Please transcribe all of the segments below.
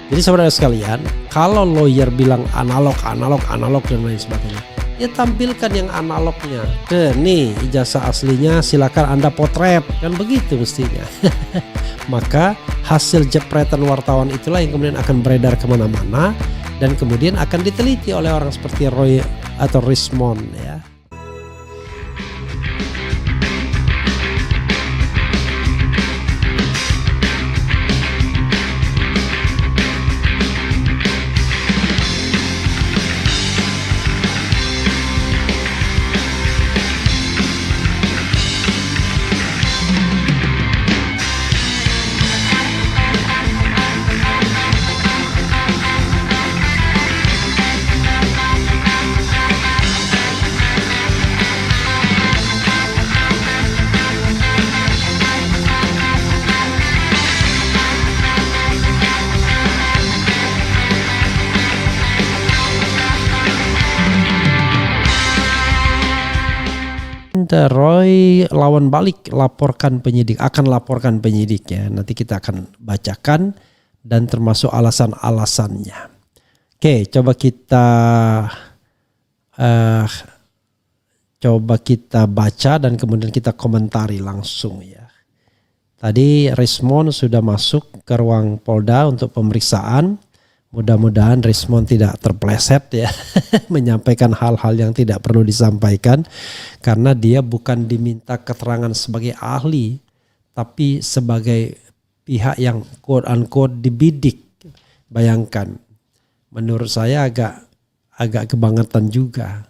Jadi saudara sekalian, kalau lawyer bilang analog dan lain sebagainya, ya tampilkan yang analognya. Nih ijazah aslinya, silakan Anda potret, kan begitu mestinya. Maka hasil jepretan wartawan itulah yang kemudian akan beredar kemana-mana dan kemudian akan diteliti oleh orang seperti Roy atau Rismond ya. Roy lawan balik akan laporkan penyidik ya. Nanti kita akan bacakan dan termasuk alasan-alasannya. Oke, coba kita baca dan kemudian kita komentari langsung ya. Tadi Rismond sudah masuk ke ruang Polda untuk pemeriksaan. Mudah-mudahan Rismond tidak terpleset ya menyampaikan hal-hal yang tidak perlu disampaikan karena dia bukan diminta keterangan sebagai ahli tapi sebagai pihak yang quote unquote dibidik. Bayangkan, menurut saya agak kebangetan juga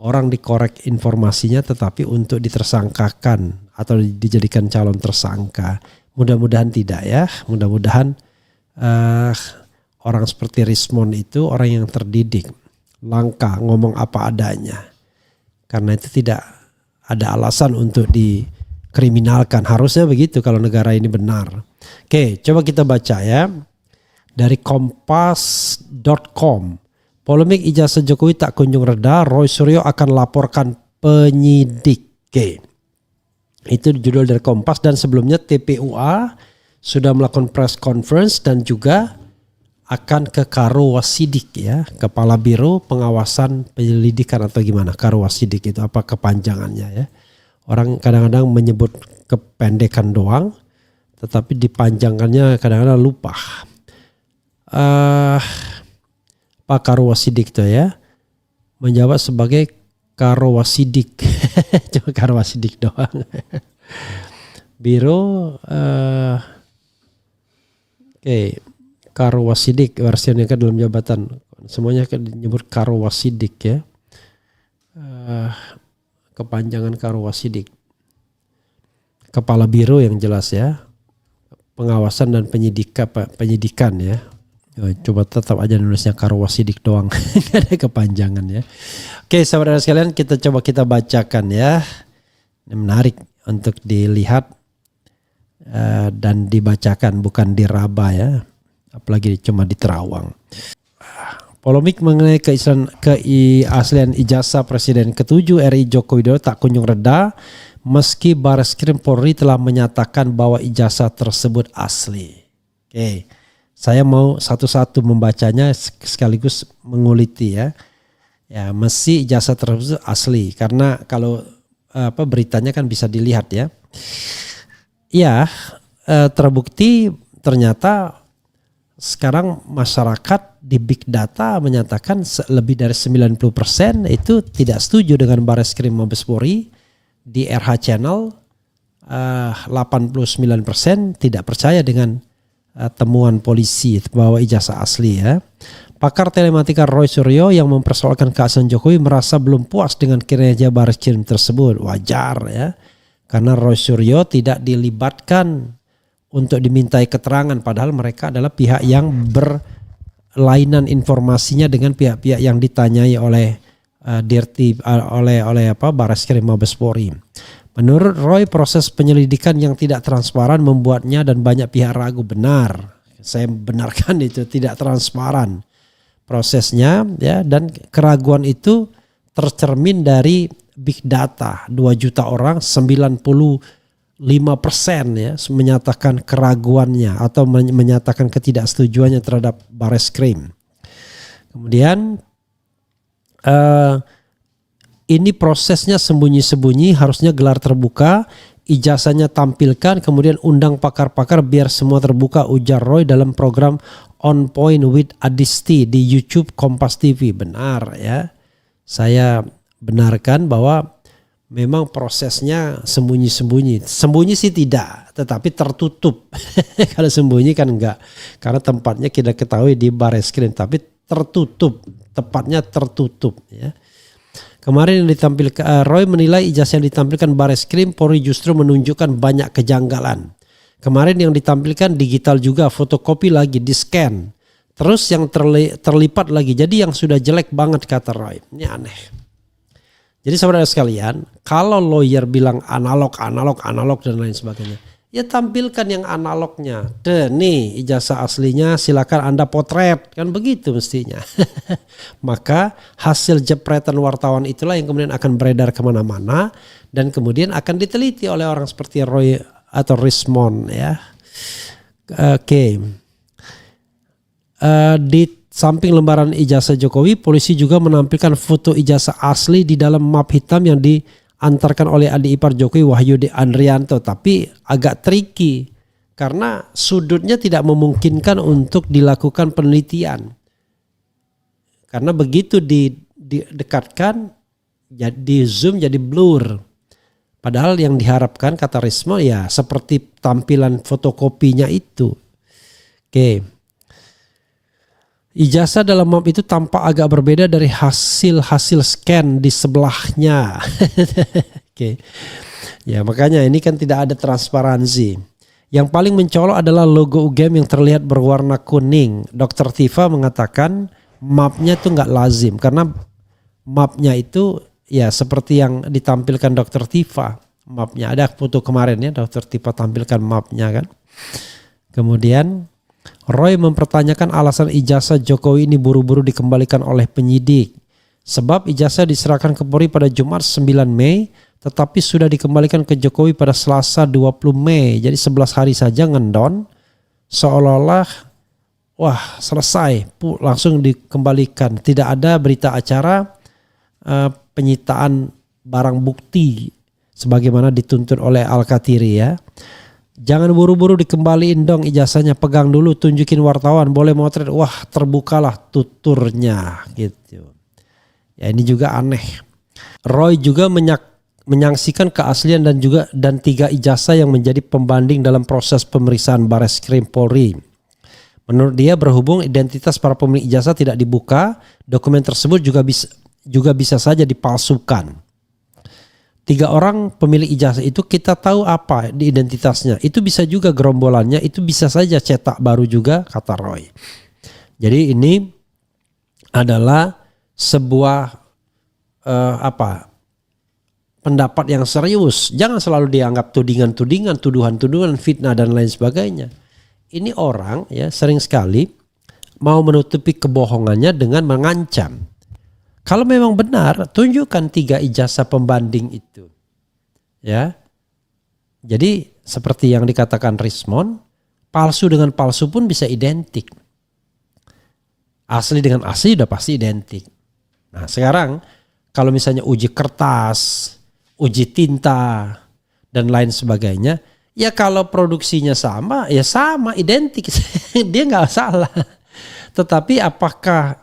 orang dikorek informasinya tetapi untuk ditersangkakan atau dijadikan calon tersangka. Mudah-mudahan tidak ya, mudah-mudahan orang seperti Rismond itu orang yang terdidik, langka, ngomong apa adanya. Karena itu tidak ada alasan untuk dikriminalkan. Harusnya begitu kalau negara ini benar. Oke, coba kita baca ya. Dari kompas.com. Polemik ijazah Jokowi tak kunjung reda, Roy Suryo akan laporkan penyidik. Oke. Itu judul dari Kompas dan sebelumnya TPUA sudah melakukan press conference dan juga akan ke Karo Wasidik ya, Kepala Biro Pengawasan Penyelidikan atau gimana Karo Wasidik itu apa kepanjangannya ya. Orang kadang-kadang menyebut kependekan doang tetapi dipanjangkannya kadang-kadang lupa. Pak Karo Wasidik itu ya menjawab sebagai Karo Wasidik. Cuma Karo Wasidik doang. Biro oke. Karo Wasidik versinya kan dalam jabatan semuanya kan disebut Karo Wasidik ya, kepanjangan Karo Wasidik, Kepala Biro yang jelas ya, pengawasan dan penyidikan ya. Coba tetap aja nulisnya Karo Wasidik doang, nggak ada kepanjangan ya. Oke saudara sekalian, kita bacakan ya, ini menarik untuk dilihat dan dibacakan bukan diraba ya. Apalagi cuma di Terawang. Polemik mengenai keaslian ijazah Presiden ke-7 RI Joko Widodo tak kunjung reda meski Bareskrim Polri telah menyatakan bahwa ijazah tersebut asli. Oke, saya mau satu-satu membacanya sekaligus menguliti ya. Ya, mesti ijazah tersebut asli karena kalau beritanya kan bisa dilihat ya. Ya, terbukti ternyata sekarang masyarakat di big data menyatakan lebih dari 90% itu tidak setuju dengan Bareskrim Mabes Polri. Di RH Channel 89% tidak percaya dengan temuan polisi bahwa ijazah asli ya. Pakar telematika Roy Suryo yang mempersoalkan keaslian Jokowi merasa belum puas dengan kinerja Bareskrim tersebut. Wajar ya. Karena Roy Suryo tidak dilibatkan untuk dimintai keterangan padahal mereka adalah pihak yang berlainan informasinya dengan pihak-pihak yang ditanyai oleh Bareskrim Mabes Polri. Menurut Roy, proses penyelidikan yang tidak transparan membuatnya dan banyak pihak ragu. Benar, saya benarkan itu tidak transparan prosesnya ya, dan keraguan itu tercermin dari big data 2 juta orang, 98% ya menyatakan keraguannya atau menyatakan ketidaksetujuannya terhadap Bareskrim. Kemudian ini prosesnya sembunyi-sembunyi, harusnya gelar terbuka, ijazahnya tampilkan, kemudian undang pakar-pakar biar semua terbuka, ujar Roy dalam program On Point with Adisti di YouTube Kompas TV. Benar ya, saya benarkan bahwa memang prosesnya sembunyi-sembunyi. Sembunyi sih tidak, tetapi tertutup. Kalau sembunyi kan enggak, karena tempatnya kita ketahui di Bareskrim, tapi tertutup, tepatnya tertutup ya. Kemarin yang ditampilkan, Roy menilai ijazah yang ditampilkan Bareskrim Polri justru menunjukkan banyak kejanggalan. Kemarin yang ditampilkan digital juga, fotokopi lagi, di-scan. Terus yang terlipat lagi, jadi yang sudah jelek banget kata Roy. Ini aneh. Jadi saudara sekalian, kalau lawyer bilang analog dan lain sebagainya, ya tampilkan yang analognya. Nih ijazah aslinya, silakan Anda potret, kan begitu mestinya. Maka hasil jepretan wartawan itulah yang kemudian akan beredar kemana-mana dan kemudian akan diteliti oleh orang seperti Roy atau Rismond ya. Oke. Di samping lembaran ijazah Jokowi, polisi juga menampilkan foto ijazah asli di dalam map hitam yang diantarkan oleh adik ipar Jokowi, Wahyudi Andrianto. Tapi agak tricky karena sudutnya tidak memungkinkan untuk dilakukan penelitian. Karena begitu didekatkan, di zoom jadi blur. Padahal yang diharapkan kata Rismo ya seperti tampilan fotokopinya itu. Oke. Ijazah dalam map itu tampak agak berbeda dari hasil scan di sebelahnya. Oke. Ya makanya ini kan tidak ada transparansi. Yang paling mencolok adalah logo UGM yang terlihat berwarna kuning. Dr. Tifa mengatakan mapnya itu nggak lazim karena mapnya itu ya seperti yang ditampilkan Dr. Tifa. Mapnya ada foto kemarin ya, Dr. Tifa tampilkan mapnya kan. Kemudian Roy mempertanyakan alasan ijazah Jokowi ini buru-buru dikembalikan oleh penyidik. Sebab ijazah diserahkan ke Polri pada Jumat 9 Mei tetapi sudah dikembalikan ke Jokowi pada Selasa 20 Mei. Jadi 11 hari saja ngendon, seolah-olah wah selesai, langsung dikembalikan. Tidak ada berita acara penyitaan barang bukti sebagaimana dituntut oleh Al-Katiri ya. Jangan buru-buru dikembaliin dong ijazahnya, pegang dulu, tunjukin wartawan, boleh motret. Wah terbukalah tuturnya gitu. Ya ini juga aneh. Roy juga menyaksikan keaslian dan 3 ijazah yang menjadi pembanding dalam proses pemeriksaan Bareskrim Polri. Menurut dia berhubung identitas para pemilik ijazah tidak dibuka, dokumen tersebut juga bisa saja dipalsukan. 3 orang pemilik ijazah itu kita tahu apa di identitasnya. Itu bisa juga gerombolannya, itu bisa saja cetak baru juga kata Roy. Jadi ini adalah sebuah pendapat yang serius. Jangan selalu dianggap tudingan-tudingan, tuduhan-tuduhan, fitnah dan lain sebagainya. Ini orang ya sering sekali mau menutupi kebohongannya dengan mengancam. Kalau memang benar, tunjukkan 3 ijazah pembanding itu. Ya. Jadi seperti yang dikatakan Rismond, palsu dengan palsu pun bisa identik. Asli dengan asli udah pasti identik. Nah sekarang kalau misalnya uji kertas, uji tinta, dan lain sebagainya, ya kalau produksinya sama, ya sama, identik. Dia nggak salah. Tetapi apakah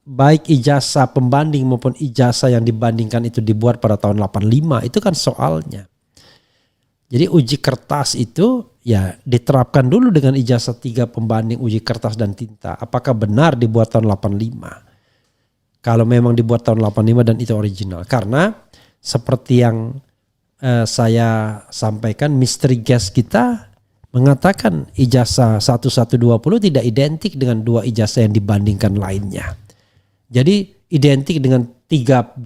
baik ijazah pembanding maupun ijazah yang dibandingkan itu dibuat pada tahun 85, itu kan soalnya. Jadi uji kertas itu ya diterapkan dulu dengan ijazah 3 pembanding uji kertas dan tinta. Apakah benar dibuat tahun 85? Kalau memang dibuat tahun 85 dan itu original. Karena seperti yang saya sampaikan, mystery guest kita mengatakan ijazah 1120 tidak identik dengan 2 ijazah yang dibandingkan lainnya. Jadi identik dengan 3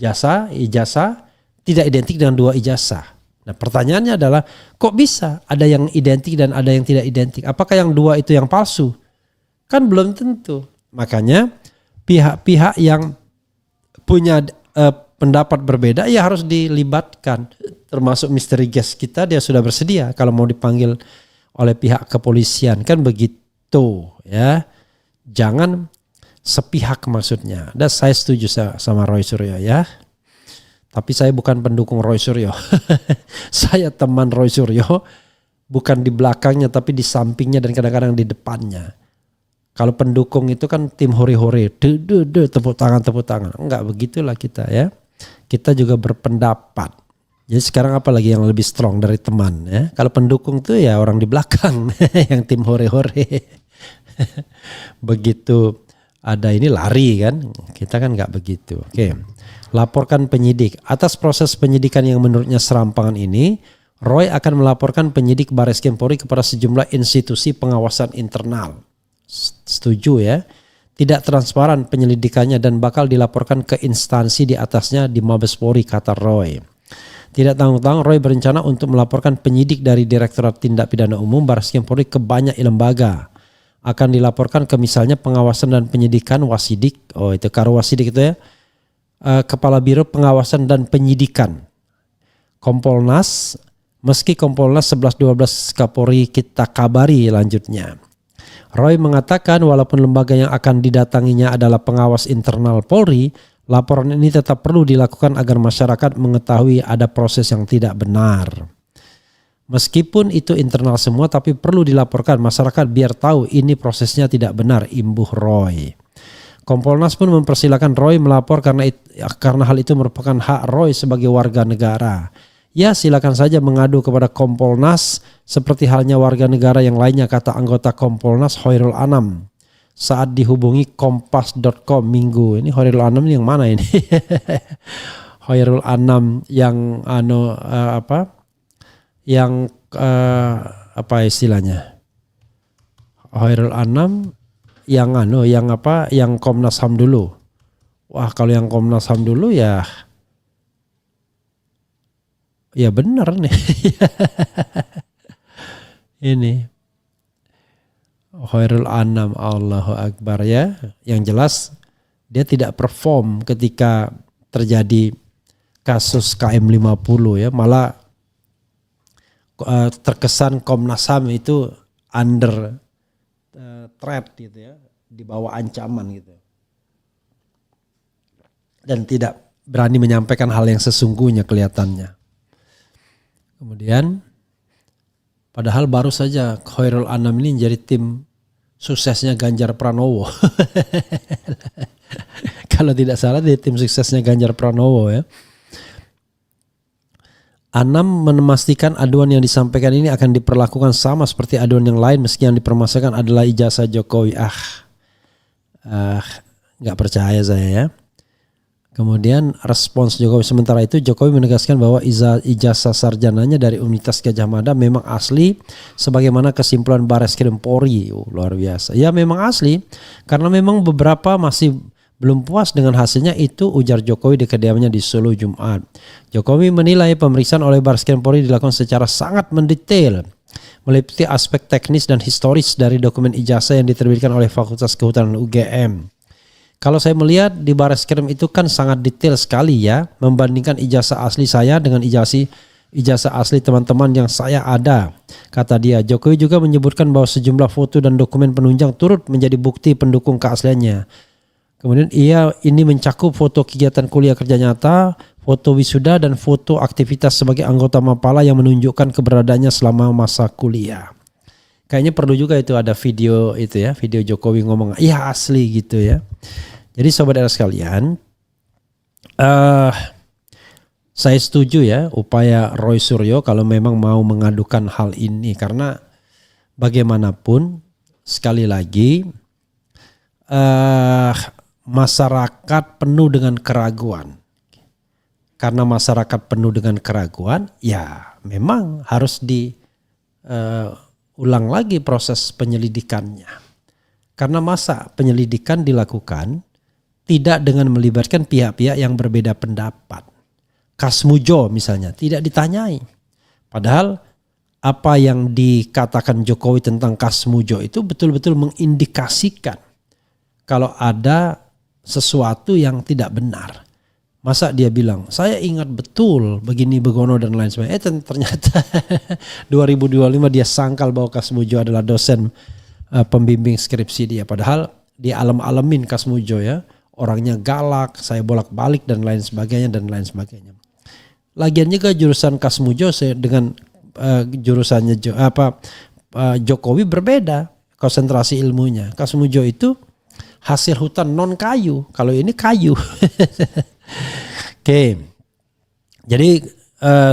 ijazah tidak identik dengan 2 ijazah. Nah pertanyaannya adalah kok bisa ada yang identik dan ada yang tidak identik? Apakah yang 2 itu yang palsu? Kan belum tentu. Makanya pihak-pihak yang punya pendapat berbeda ya harus dilibatkan. Termasuk misteri guest kita, dia sudah bersedia kalau mau dipanggil oleh pihak kepolisian, kan begitu ya. Jangan sepihak maksudnya. Dan saya setuju sama Roy Suryo ya. Tapi saya bukan pendukung Roy Suryo. Saya teman Roy Suryo, bukan di belakangnya tapi di sampingnya dan kadang-kadang di depannya. Kalau pendukung itu kan tim hore-hore, tepuk tangan. Enggak begitulah kita ya. Kita juga berpendapat. Jadi sekarang apa lagi yang lebih strong dari teman ya? Kalau pendukung tuh ya orang di belakang yang tim hore-hore. Begitu ada ini lari kan? Kita kan nggak begitu. Oke. Laporkan penyidik. Atas proses penyidikan yang menurutnya serampangan ini, Roy akan melaporkan penyidik Bareskrim Polri kepada sejumlah institusi pengawasan internal. Setuju ya? Tidak transparan penyelidikannya dan bakal dilaporkan ke instansi di atasnya di Mabes Polri, kata Roy. Tidak tanggung-tanggung, Roy berencana untuk melaporkan penyidik dari Direktorat Tindak Pidana Umum Bareskrim Polri ke banyak lembaga. Akan dilaporkan ke misalnya pengawasan dan penyidikan Wasidik, itu Karwasidik itu ya, Kepala Biro Pengawasan dan Penyidikan, Kompolnas, meski Kompolnas 11-12 Kapolri kita kabari lanjutnya. Roy mengatakan walaupun lembaga yang akan didatanginya adalah pengawas internal Polri, laporan ini tetap perlu dilakukan agar masyarakat mengetahui ada proses yang tidak benar. Meskipun itu internal semua tapi perlu dilaporkan masyarakat biar tahu ini prosesnya tidak benar, imbuh Roy. Kompolnas pun mempersilahkan Roy melapor karena hal itu merupakan hak Roy sebagai warga negara. Ya silakan saja mengadu kepada Kompolnas seperti halnya warga negara yang lainnya, kata anggota Kompolnas Hoirul Anam saat dihubungi kompas.com Minggu. Ini Hoirul Anam yang mana ini? Hoirul Anam yang apa istilahnya? Hoirul Anam yang Komnas HAM dulu. Wah, kalau yang Komnas HAM dulu ya benar nih. Ini Hoirul Anam, Allahu Akbar ya. Yang jelas dia tidak perform ketika terjadi kasus KM50 ya. Malah terkesan Komnas HAM itu under threat gitu ya. Di bawah ancaman gitu. Dan tidak berani menyampaikan hal yang sesungguhnya kelihatannya. Kemudian padahal baru saja Hoirul Anam ini jadi tim suksesnya Ganjar Pranowo. Kalau tidak salah dia tim suksesnya Ganjar Pranowo ya. Anam memastikan aduan yang disampaikan ini akan diperlakukan sama seperti aduan yang lain meski yang dipermasalahkan adalah ijazah Jokowi. Nggak percaya saya ya. Kemudian respons Jokowi, sementara itu Jokowi menegaskan bahwa ijazah sarjananya dari Universitas Gadjah Mada memang asli sebagaimana kesimpulan Bareskrim Polri. Luar biasa. Ya memang asli karena memang beberapa masih belum puas dengan hasilnya, itu ujar Jokowi di kediamannya di Solo Jumat. Jokowi menilai pemeriksaan oleh Bareskrim Polri dilakukan secara sangat mendetail, meliputi aspek teknis dan historis dari dokumen ijazah yang diterbitkan oleh Fakultas Kehutanan UGM. Kalau saya melihat di Bareskrim itu kan sangat detail sekali ya, membandingkan ijazah asli saya dengan ijazah asli teman-teman yang saya ada, kata dia. Jokowi juga menyebutkan bahwa sejumlah foto dan dokumen penunjang turut menjadi bukti pendukung keasliannya. Kemudian ini mencakup foto kegiatan kuliah kerja nyata, foto wisuda dan foto aktivitas sebagai anggota Mapala yang menunjukkan keberadaannya selama masa kuliah. Kayaknya perlu juga itu ada video itu ya, video Jokowi ngomong, iya asli gitu ya. Jadi sobat era sekalian, saya setuju ya upaya Roy Suryo kalau memang mau mengadukan hal ini. Karena bagaimanapun sekali lagi masyarakat penuh dengan keraguan. Karena masyarakat penuh dengan keraguan, ya memang harus ulang lagi proses penyelidikannya. Karena masa penyelidikan dilakukan tidak dengan melibatkan pihak-pihak yang berbeda pendapat. Kasmujo misalnya tidak ditanyai. Padahal apa yang dikatakan Jokowi tentang Kasmujo itu betul-betul mengindikasikan kalau ada sesuatu yang tidak benar. Masa dia bilang, saya ingat betul begini begono dan lain sebagainya. Ternyata 2025 dia sangkal bahwa Kasmujo adalah dosen pembimbing skripsi dia. Padahal dia alam-alamin Kasmujo ya. Orangnya galak, saya bolak-balik dan lain sebagainya dan lain sebagainya. Lagian juga jurusan Kasmujo dengan jurusannya Jokowi berbeda konsentrasi ilmunya. Kasmujo itu hasil hutan non kayu, kalau ini kayu. Oke, jadi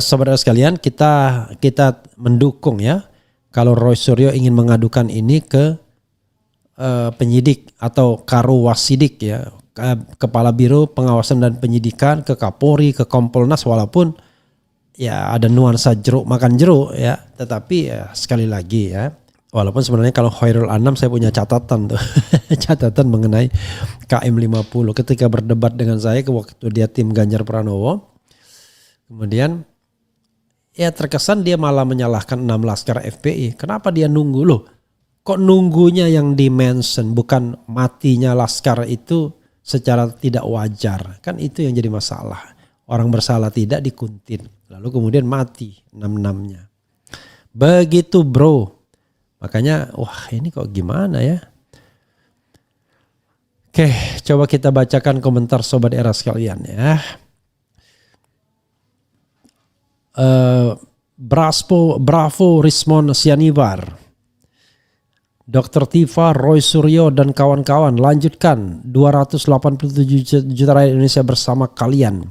saudara sekalian kita mendukung ya kalau Roy Suryo ingin mengadukan ini ke penyidik atau Karowasidik ya, Kepala Biro Pengawasan dan Penyidikan, ke Kapolri, ke Kompolnas, walaupun ya ada nuansa jeruk makan jeruk ya, tetapi ya sekali lagi ya, walaupun sebenarnya kalau Khairul Anam saya punya catatan tuh catatan mengenai KM 50 ketika berdebat dengan saya waktu dia tim Ganjar Pranowo. Kemudian ya terkesan dia malah menyalahkan 6 laskar FPI. Kenapa dia nunggu loh? Kok nunggunya yang dimention bukan matinya laskar itu secara tidak wajar? Kan itu yang jadi masalah. Orang bersalah tidak dikuntin. Lalu kemudian mati 6-6-nya. Begitu bro. Makanya wah ini kok gimana ya. Oke, coba kita bacakan komentar Sobat Era sekalian ya. Bravo Rismon Sianibar. Dr. Tifa, Roy Suryo dan kawan-kawan lanjutkan 287 juta rakyat Indonesia bersama kalian.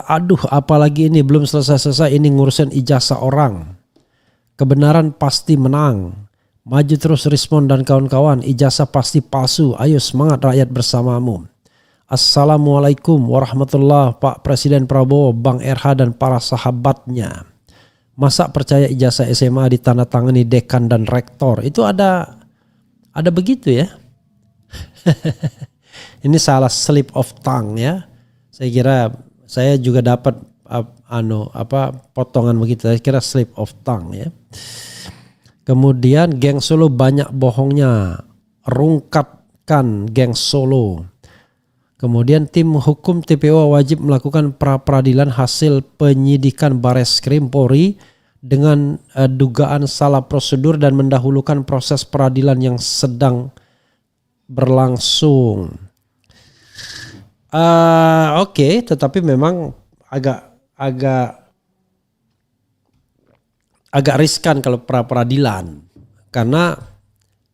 Aduh apalagi ini belum selesai-selesai ini ngurusin ijazah orang. Kebenaran pasti menang. Maju terus Rismon dan kawan-kawan, ijazah pasti palsu. Ayo semangat rakyat bersamamu. Assalamualaikum warahmatullahi Pak Presiden Prabowo, Bang RH dan para sahabatnya. Masa percaya ijazah SMA ditandatangani dekan dan rektor? Itu ada begitu ya. Ini salah slip of tongue ya. Saya kira saya juga dapat potongan begitu. Saya kira slip of tongue ya. Kemudian geng Solo banyak bohongnya. Rungkapkan geng Solo. Kemudian tim hukum TPO wajib melakukan pra-peradilan hasil penyidikan Bareskrim Polri dengan dugaan salah prosedur dan mendahulukan proses peradilan yang sedang berlangsung. Oke, tetapi memang agak riskan kalau pra-peradilan karena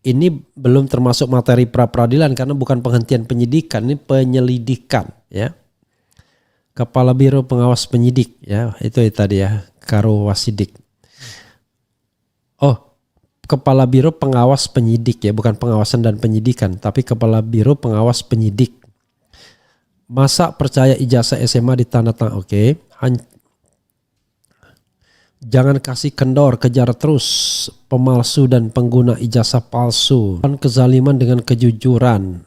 ini belum termasuk materi pra-peradilan karena bukan penghentian penyidikan, ini penyelidikan ya. Kepala Biro Pengawas Penyidik ya, itu tadi ya, Karowasidik. Oh, Kepala Biro Pengawas Penyidik ya, bukan pengawasan dan penyidikan, tapi Kepala Biro Pengawas Penyidik. Masa percaya ijazah SMA ditandatangani? Oke. Jangan kasih kendor, kejar terus pemalsu dan pengguna ijazah palsu. Kezaliman dengan kejujuran.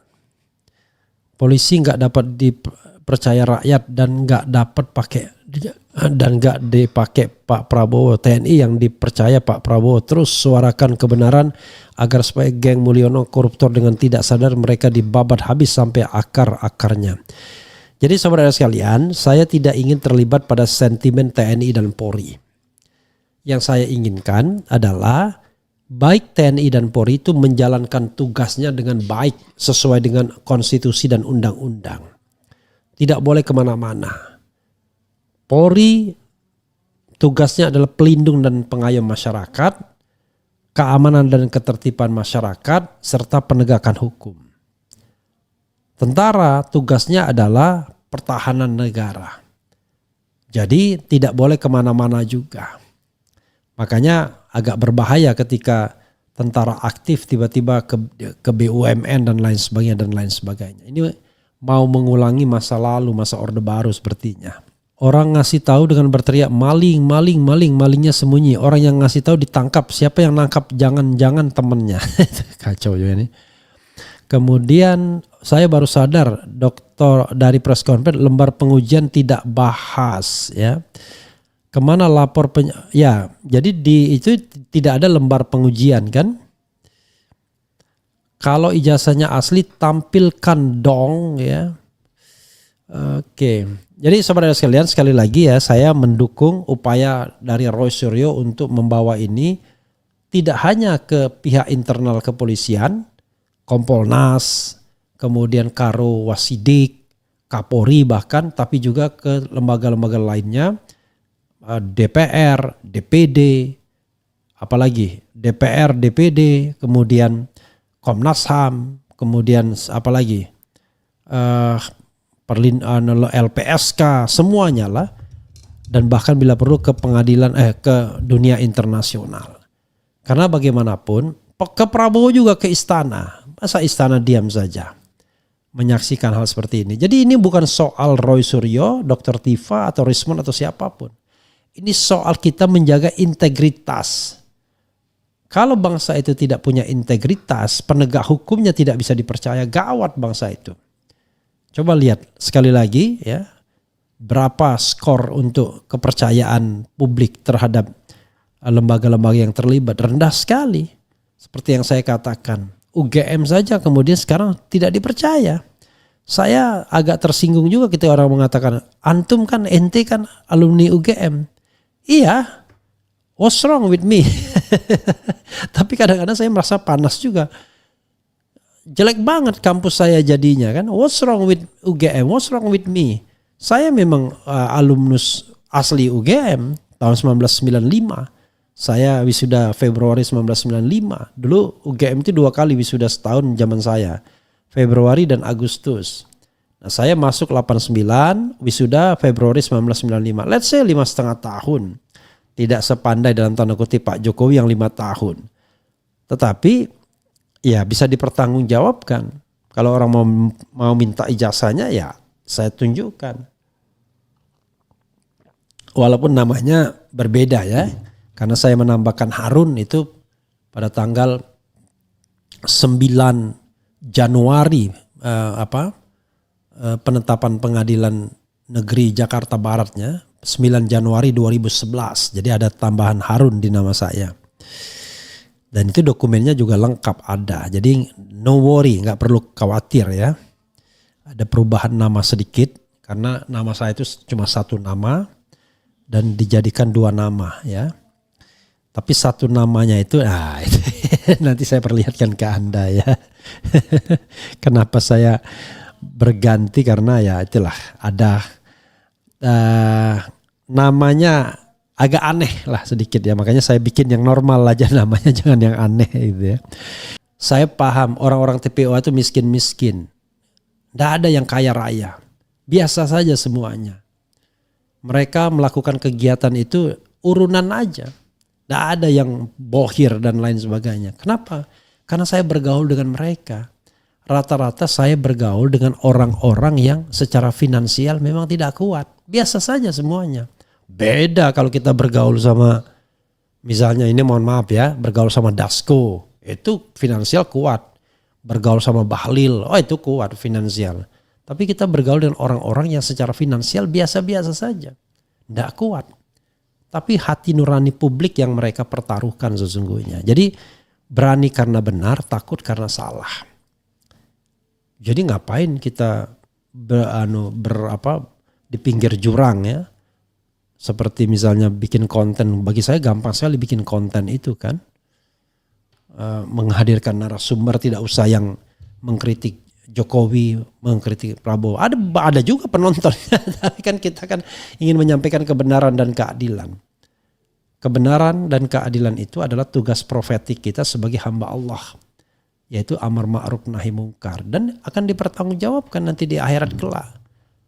Polisi nggak dapat dipercaya rakyat dan nggak dipakai Pak Prabowo. TNI yang dipercaya Pak Prabowo. Terus suarakan kebenaran agar supaya geng Mulyono koruptor dengan tidak sadar mereka dibabat habis sampai akar-akarnya. Jadi saudara sekalian, saya tidak ingin terlibat pada sentimen TNI dan Polri. Yang saya inginkan adalah baik TNI dan Polri itu menjalankan tugasnya dengan baik sesuai dengan konstitusi dan undang-undang. Tidak boleh kemana-mana. Polri tugasnya adalah pelindung dan pengayom masyarakat, keamanan dan ketertiban masyarakat, serta penegakan hukum. Tentara tugasnya adalah pertahanan negara. Jadi tidak boleh kemana-mana juga. Makanya agak berbahaya ketika tentara aktif tiba-tiba ke BUMN dan lain sebagainya. Ini mau mengulangi masa lalu, masa Orde Baru sepertinya. Orang ngasih tahu dengan berteriak maling, malingnya sembunyi. Orang yang ngasih tahu ditangkap. Siapa yang nangkap? Jangan-jangan temennya. Kacau juga ini. Kemudian saya baru sadar dokter dari press conference lembar pengujian tidak bahas ya. Kemana lapor ya, jadi di itu tidak ada lembar pengujian kan? Kalau ijazahnya asli tampilkan dong ya. Oke. Jadi saudara sekalian, sekali lagi ya, saya mendukung upaya dari Roy Suryo untuk membawa ini tidak hanya ke pihak internal kepolisian, Kompolnas, kemudian Karo Wasidik, Kapolri bahkan, tapi juga ke lembaga-lembaga lainnya, DPR, DPD, apalagi DPR, DPD, kemudian Komnas HAM, kemudian apalagi LPSK, semuanya lah, dan bahkan bila perlu ke pengadilan ke dunia internasional. Karena bagaimanapun ke Prabowo juga ke istana, masa istana diam saja menyaksikan hal seperti ini. Jadi ini bukan soal Roy Suryo, Dr. Tifa atau Rismon atau siapapun. Ini soal kita menjaga integritas. Kalau bangsa itu tidak punya integritas, penegak hukumnya tidak bisa dipercaya, gawat bangsa itu. Coba lihat sekali lagi ya, berapa skor untuk kepercayaan publik terhadap lembaga-lembaga yang terlibat, rendah sekali. Seperti yang saya katakan, UGM saja kemudian sekarang tidak dipercaya. Saya agak tersinggung juga ketika orang mengatakan, antum kan, ente kan alumni UGM. Iya, what's wrong with me? Tapi kadang-kadang saya merasa panas juga. Jelek banget kampus saya jadinya kan. What's wrong with UGM? What's wrong with me? Saya memang alumnus asli UGM tahun 1995. Saya wisuda Februari 1995. Dulu UGM itu 2 kali wisuda setahun zaman saya. Februari dan Agustus. Nah, saya masuk 89, wisuda Februari 1995. Let's say 5,5 tahun. Tidak sepandai dalam tanda kutip Pak Jokowi yang 5 tahun. Tetapi ya bisa dipertanggungjawabkan. Kalau orang mau minta ijazahnya ya saya tunjukkan. Walaupun namanya berbeda ya. Karena saya menambahkan Harun itu pada tanggal 9 Januari penetapan Pengadilan Negeri Jakarta Baratnya 9 Januari 2011. Jadi ada tambahan Harun di nama saya. Dan itu dokumennya juga lengkap ada. Jadi no worry, nggak perlu khawatir ya. Ada perubahan nama sedikit karena nama saya itu cuma 1 nama dan dijadikan 2 nama ya. Tapi 1 namanya itu, nanti saya perlihatkan ke Anda ya. Kenapa saya berganti, karena ya itulah ada namanya agak aneh lah sedikit ya. Makanya saya bikin yang normal aja namanya, jangan yang aneh gitu ya. Saya paham orang-orang TPO itu miskin-miskin. Tidak ada yang kaya raya. Biasa saja semuanya. Mereka melakukan kegiatan itu urunan aja. Tidak ada yang bohir dan lain sebagainya. Kenapa? Karena saya bergaul dengan mereka. Rata-rata saya bergaul dengan orang-orang yang secara finansial memang tidak kuat. Biasa saja semuanya. Beda kalau kita bergaul sama, misalnya ini mohon maaf ya, bergaul sama Dasko. Itu finansial kuat. Bergaul sama Bahlil, itu kuat finansial. Tapi kita bergaul dengan orang-orang yang secara finansial biasa-biasa saja. Tidak kuat. Tapi hati nurani publik yang mereka pertaruhkan sesungguhnya. Jadi berani karena benar, takut karena salah. Jadi ngapain kita di pinggir jurang ya. Seperti misalnya bikin konten, bagi saya gampang sekali bikin konten itu kan. Menghadirkan narasumber, tidak usah yang mengkritik Jokowi, mengkritik Prabowo. Ada juga penontonnya, tapi kan kita kan ingin menyampaikan kebenaran dan keadilan. Kebenaran dan keadilan itu adalah tugas profetik kita sebagai hamba Allah, yaitu amar ma'ruf nahi mungkar, dan akan dipertanggungjawabkan nanti di akhirat kelak.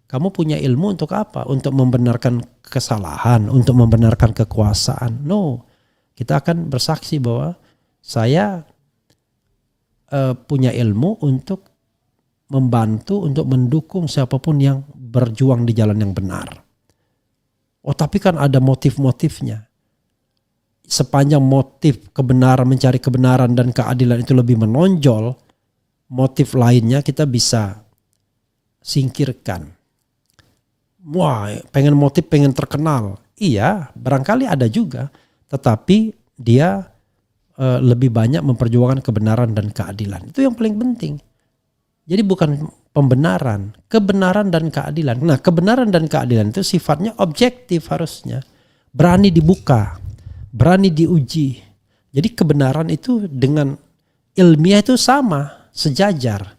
Kamu punya ilmu untuk apa? Untuk membenarkan kesalahan, untuk membenarkan kekuasaan? No, kita akan bersaksi bahwa saya punya ilmu untuk membantu, untuk mendukung siapapun yang berjuang di jalan yang benar. Oh, tapi kan ada motif-motifnya. Sepanjang motif kebenaran, mencari kebenaran dan keadilan itu lebih menonjol, motif lainnya kita bisa singkirkan. Wah, pengen motif, pengen terkenal. Iya, barangkali ada juga. Tetapi dia lebih banyak memperjuangkan kebenaran dan keadilan. Itu yang paling penting. Jadi bukan pembenaran, kebenaran dan keadilan. Nah, kebenaran dan keadilan itu sifatnya objektif harusnya. Berani dibuka, berani diuji. Jadi kebenaran itu dengan ilmiah itu sama, sejajar.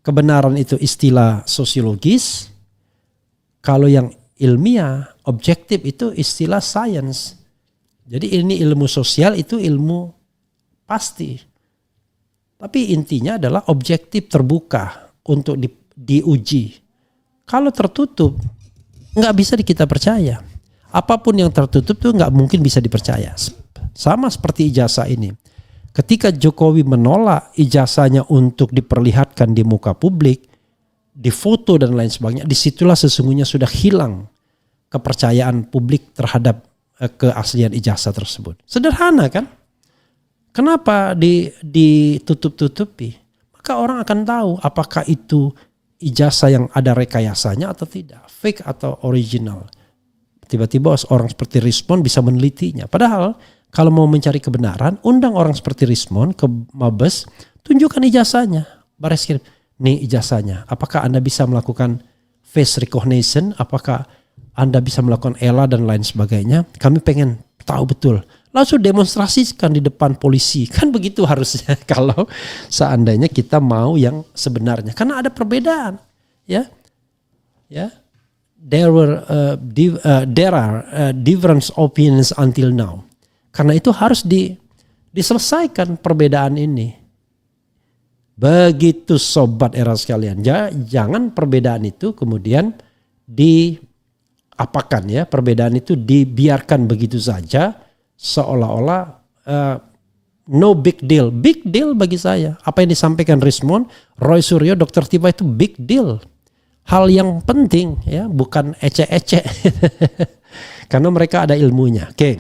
Kebenaran itu istilah sosiologis. Kalau yang ilmiah, objektif itu istilah sains. Jadi ini ilmu sosial, itu ilmu pasti. Tapi intinya adalah objektif terbuka untuk diuji. Kalau tertutup, nggak bisa kita percaya. Apapun yang tertutup itu nggak mungkin bisa dipercaya. Sama seperti ijazah ini. Ketika Jokowi menolak ijazahnya untuk diperlihatkan di muka publik, difoto dan lain sebagainya, disitulah sesungguhnya sudah hilang kepercayaan publik terhadap keaslian ijazah tersebut. Sederhana kan? Kenapa ditutup-tutupi? Maka orang akan tahu apakah itu ijazah yang ada rekayasanya atau tidak, fake atau original. Tiba-tiba orang seperti Rismon bisa menelitinya. Padahal kalau mau mencari kebenaran, undang orang seperti Rismon ke Mabes, tunjukkan ijazahnya. Bareskrim, nih ijazahnya. Apakah Anda bisa melakukan face recognition? Apakah Anda bisa melakukan ELA dan lain sebagainya? Kami pengen tahu betul. Langsung demonstrasikan di depan polisi. Kan begitu harusnya kalau seandainya kita mau yang sebenarnya. Karena ada perbedaan. Ya. There are different opinions until now. Karena itu harus diselesaikan perbedaan ini. Begitu sobat era sekalian. Jangan perbedaan itu kemudian diapakan ya. Perbedaan itu dibiarkan begitu saja. Seolah-olah no big deal. Big deal bagi saya. Apa yang disampaikan Rismon, Roy Suryo, Dr. Tiba itu big deal. Hal yang penting ya, bukan ecek-ecek. Karena mereka ada ilmunya. Oke.